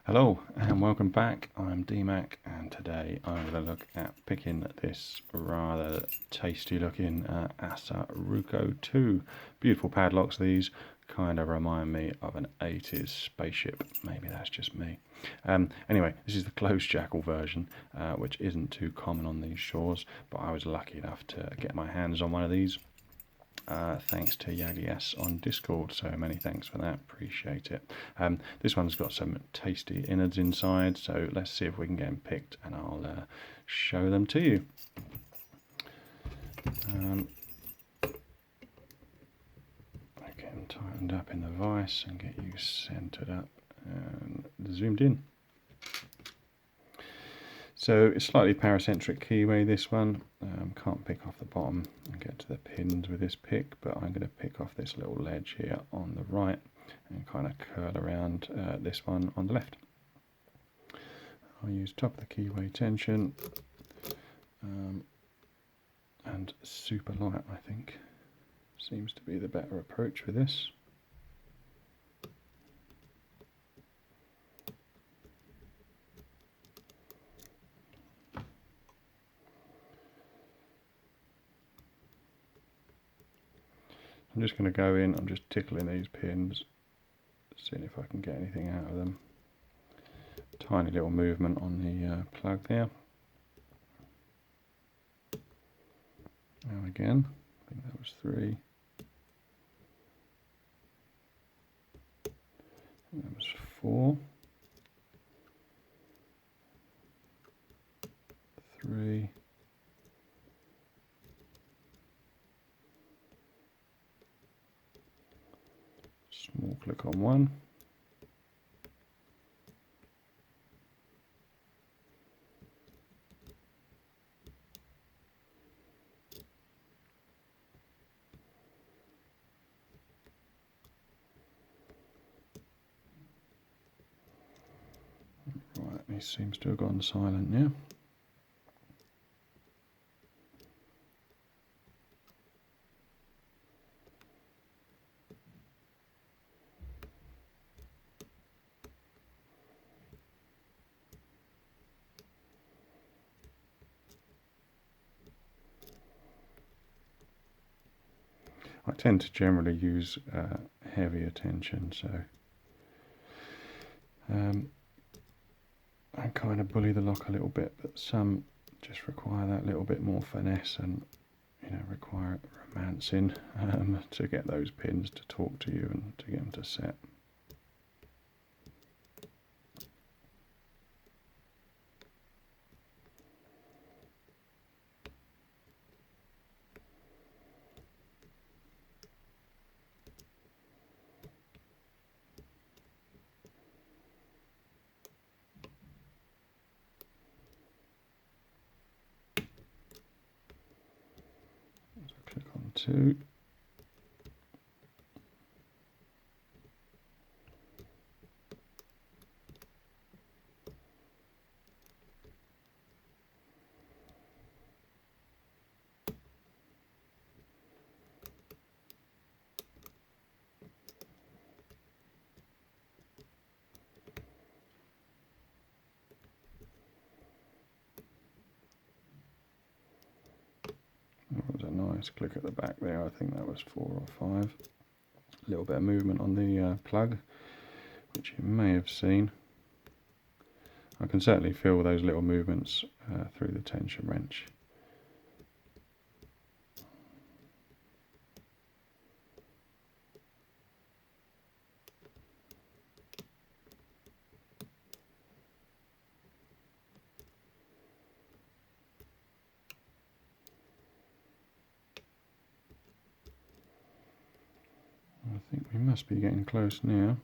Hello and welcome back. I'm DMAC and today I'm going to look at picking this rather tasty looking Assa Ruko 2. Beautiful padlocks these, kind of remind me of an 80s spaceship, maybe that's just me. Anyway, this is the closed jackal version, which isn't too common on these shores, but I was lucky enough to get my hands on one of these. Thanks to Yagi on Discord, so many thanks for that, appreciate it. This one's got some tasty innards inside, so let's see if we can get them picked and I'll show them to you. Get them tightened up in the vise and get you centered up and zoomed in. So it's slightly paracentric keyway, this one. Can't pick off the bottom and get to the pins with this pick, but I'm going to pick off this little ledge here on the right and kind of curl around this one on the left. I'll use top of the keyway tension and super light, I think. Seems to be the better approach for this. I'm just going to go in, I'm just tickling these pins, seeing if I can get anything out of them. Tiny little movement on the plug there. Now again, I think that was 3. And that was 4. 3. Small click on 1. Right, he seems to have gone silent now. I tend to generally use heavier tension, so I kind of bully the lock a little bit, but some just require that little bit more finesse and require romancing to get those pins to talk to you and to get them to set. Click on 2. That was a nice click at the back there. I think that was 4 or 5. A little bit of movement on the plug, which you may have seen. I can certainly feel those little movements through the tension wrench. I think we must be getting close now.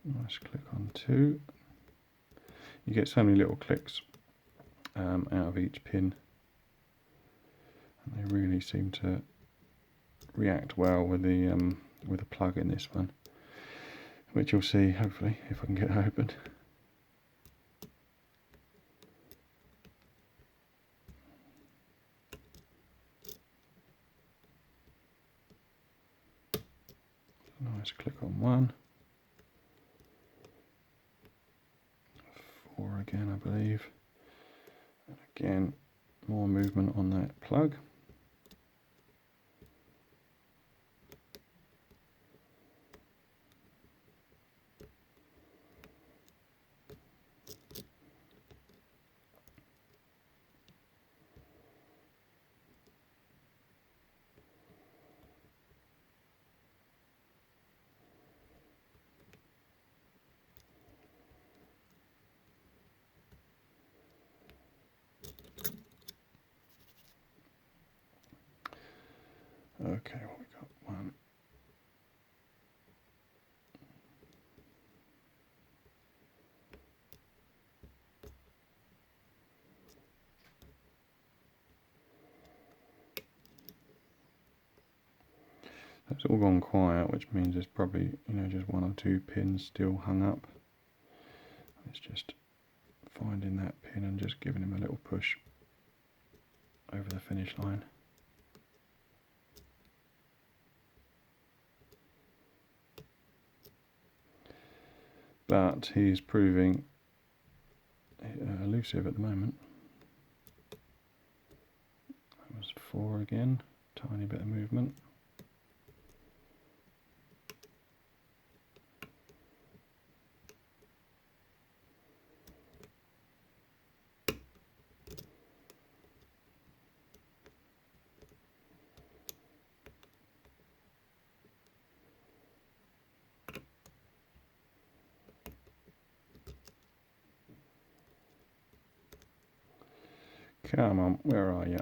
Nice click on 2. You get so many little clicks out of each pin, and they really seem to react well with the plug in this one, which you'll see hopefully if I can get it open. Let's click on 1. 4 again, I believe. And again, more movement on that plug. Okay, what we got? 1. It's all gone quiet, which means there's probably, just 1 or 2 pins still hung up. It's just finding that pin and just giving him a little push over the finish line. But he's proving elusive at the moment. That was 4 again, tiny bit of movement. Come on, where are you?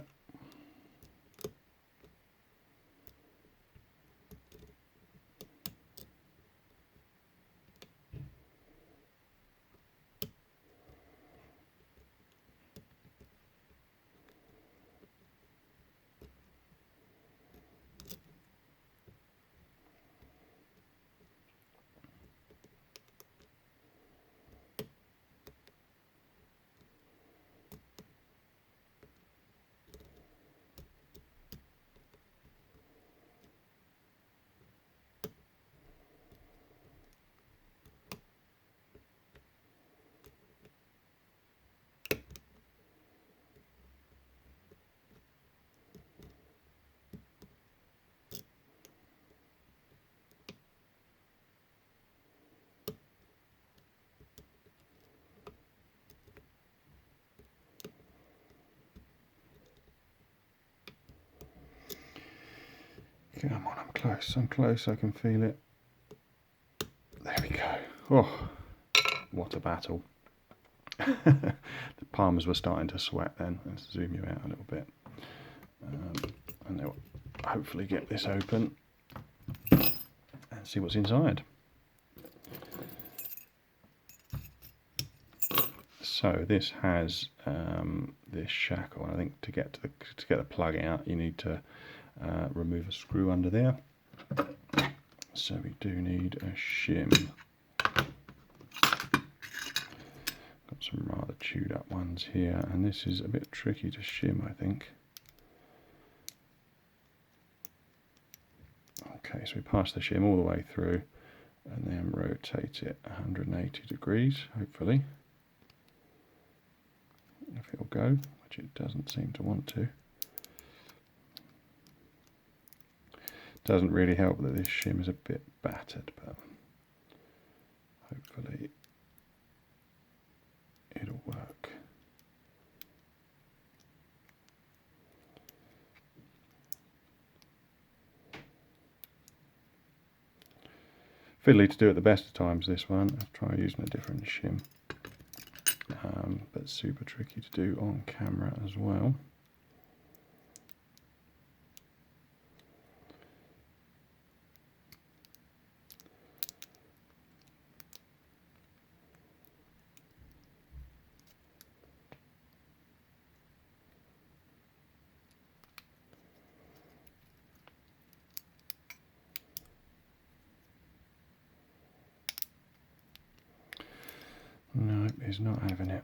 Come on, I'm close, I can feel it. There we go. Oh, what a battle. The palms were starting to sweat then. Let's zoom you out a little bit. And they'll hopefully get this open and see what's inside. So this has this shackle. I think to get the plug out, you need to remove a screw under there. So we do need a shim. Got some rather chewed up ones here, and this is a bit tricky to shim, I think. Okay, so we pass the shim all the way through and then rotate it 180 degrees, hopefully. If it'll go, which it doesn't seem to want to. Doesn't really help that this shim is a bit battered, but hopefully it'll work. Fiddly to do at the best of times, this one. I'll try using a different shim. But super tricky to do on camera as well. No, he's not having it.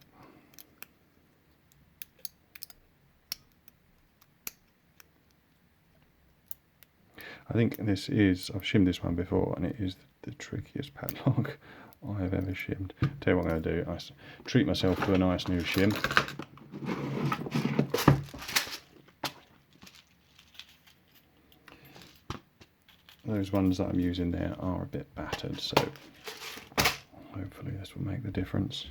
I think this is, I've shimmed this one before, and it is the trickiest padlock I have ever shimmed. Tell you what I'm going to do, I treat myself to a nice new shim. Those ones that I'm using there are a bit battered, so hopefully this will make the difference.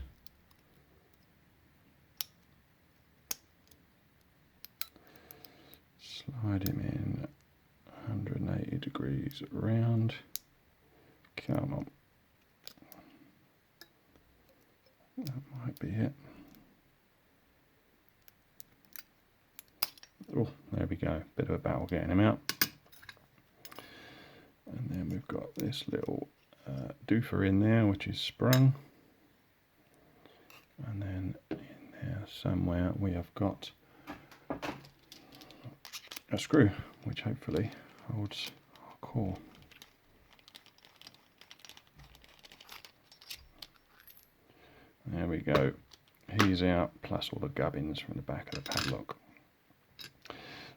Slide him in 180 degrees round. Come on. That might be it. Oh, there we go. Bit of a battle getting him out. And then we've got this little doofer in there, which is sprung. And then in there somewhere we have got a screw, which hopefully holds our core. There we go. He's out, plus all the gubbins from the back of the padlock.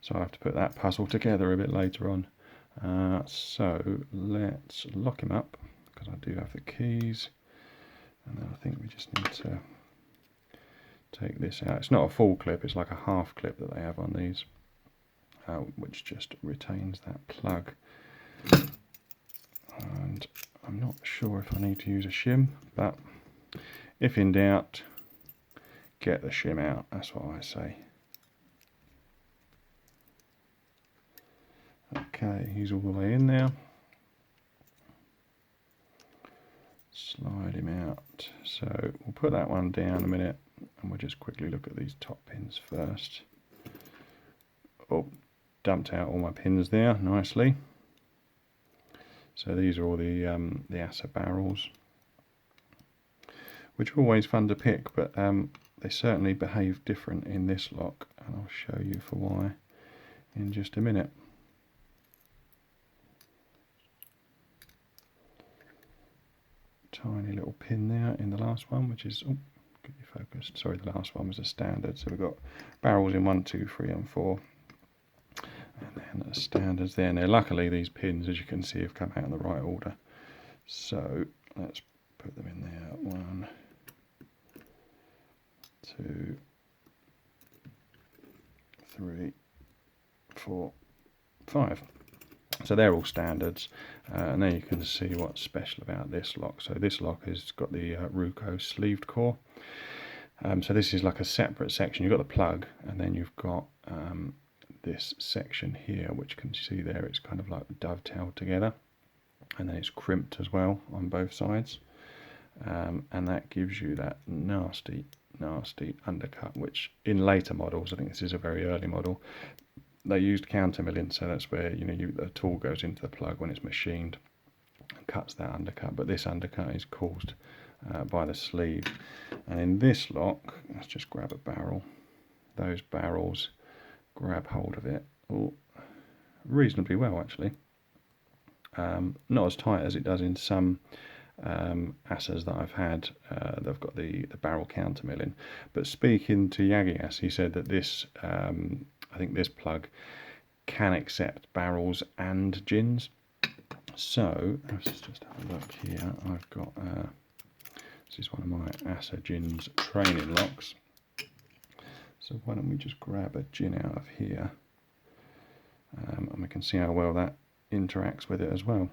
So I have to put that puzzle together a bit later on. So let's lock him up, because I do have the keys. And then I think we just need to take this out. It's not a full clip, it's like a half clip that they have on these, which just retains that plug. And I'm not sure if I need to use a shim, but if in doubt, get the shim out, that's what I say. Okay, he's all the way in there. Slide him out. So we'll put that one down a minute, and we'll just quickly look at these top pins first. Oh, dumped out all my pins there nicely. So these are all the Assa barrels, which are always fun to pick, but they certainly behave different in this lock, and I'll show you for why in just a minute. Tiny little pin there in the last one, which is, oh, get you focused. Sorry, the last one was a standard. So we've got barrels in 1, 2, 3 and 4. And then the standards there. Now luckily these pins, as you can see, have come out in the right order. So let's put them in there. 1, 2, 3, 4, 5. So they're all standards, and then you can see what's special about this lock. So this lock has got the Ruko sleeved core. So this is like a separate section. You've got the plug, and then you've got this section here, which you can see there. It's kind of like dovetailed together, and then it's crimped as well on both sides, and that gives you that nasty undercut. Which in later models, I think this is a very early model, they used counter milling, so that's where the tool goes into the plug when it's machined and cuts that undercut. But this undercut is caused by the sleeve. And in this lock, let's just grab a barrel. Those barrels grab hold of it reasonably well, actually. Not as tight as it does in some Assas that I've had. They've got the barrel counter milling. But speaking to Yagias, he said that this I think this plug can accept barrels and gins. So let's just have a look here. I've got this is one of my Assa gins training locks. So why don't we just grab a gin out of here, and we can see how well that interacts with it as well.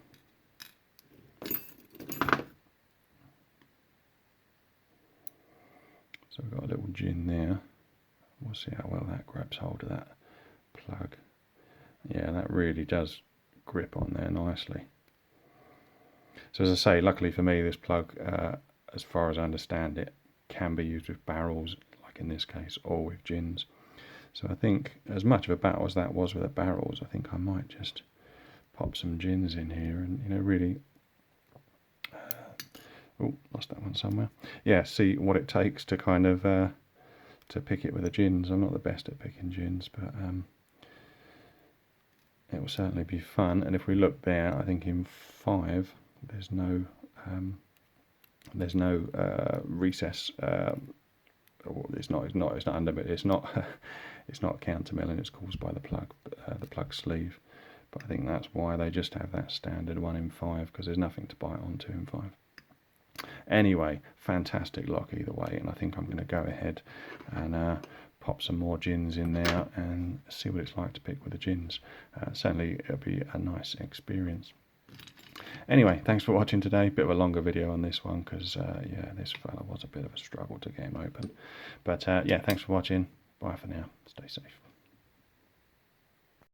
So we've got a little gin there. We'll see how well that grabs hold of that plug. Yeah, that really does grip on there nicely. So as I say, luckily for me, this plug, as far as I understand it, can be used with barrels, like in this case, or with gins. So I think, as much of a battle as that was with the barrels, I think I might just pop some gins in here and, really... oh, lost that one somewhere. Yeah, see what it takes to kind of... to pick it with the gins. I'm not the best at picking gins, but it will certainly be fun. And if we look there, I think in 5 there's no recess. It's not under, it's not it's not counter milling. It's caused by the plug sleeve. but I think that's why they just have that standard 1 in 5, because there's nothing to bite on 2 in 5. Anyway, fantastic lock either way, and I think I'm going to go ahead and pop some more gins in there and see what it's like to pick with the gins. Certainly it'll be a nice experience. Anyway, thanks for watching today. Bit of a longer video on this one because yeah, this fella was a bit of a struggle to get him open. But yeah, thanks for watching. Bye for now. Stay safe.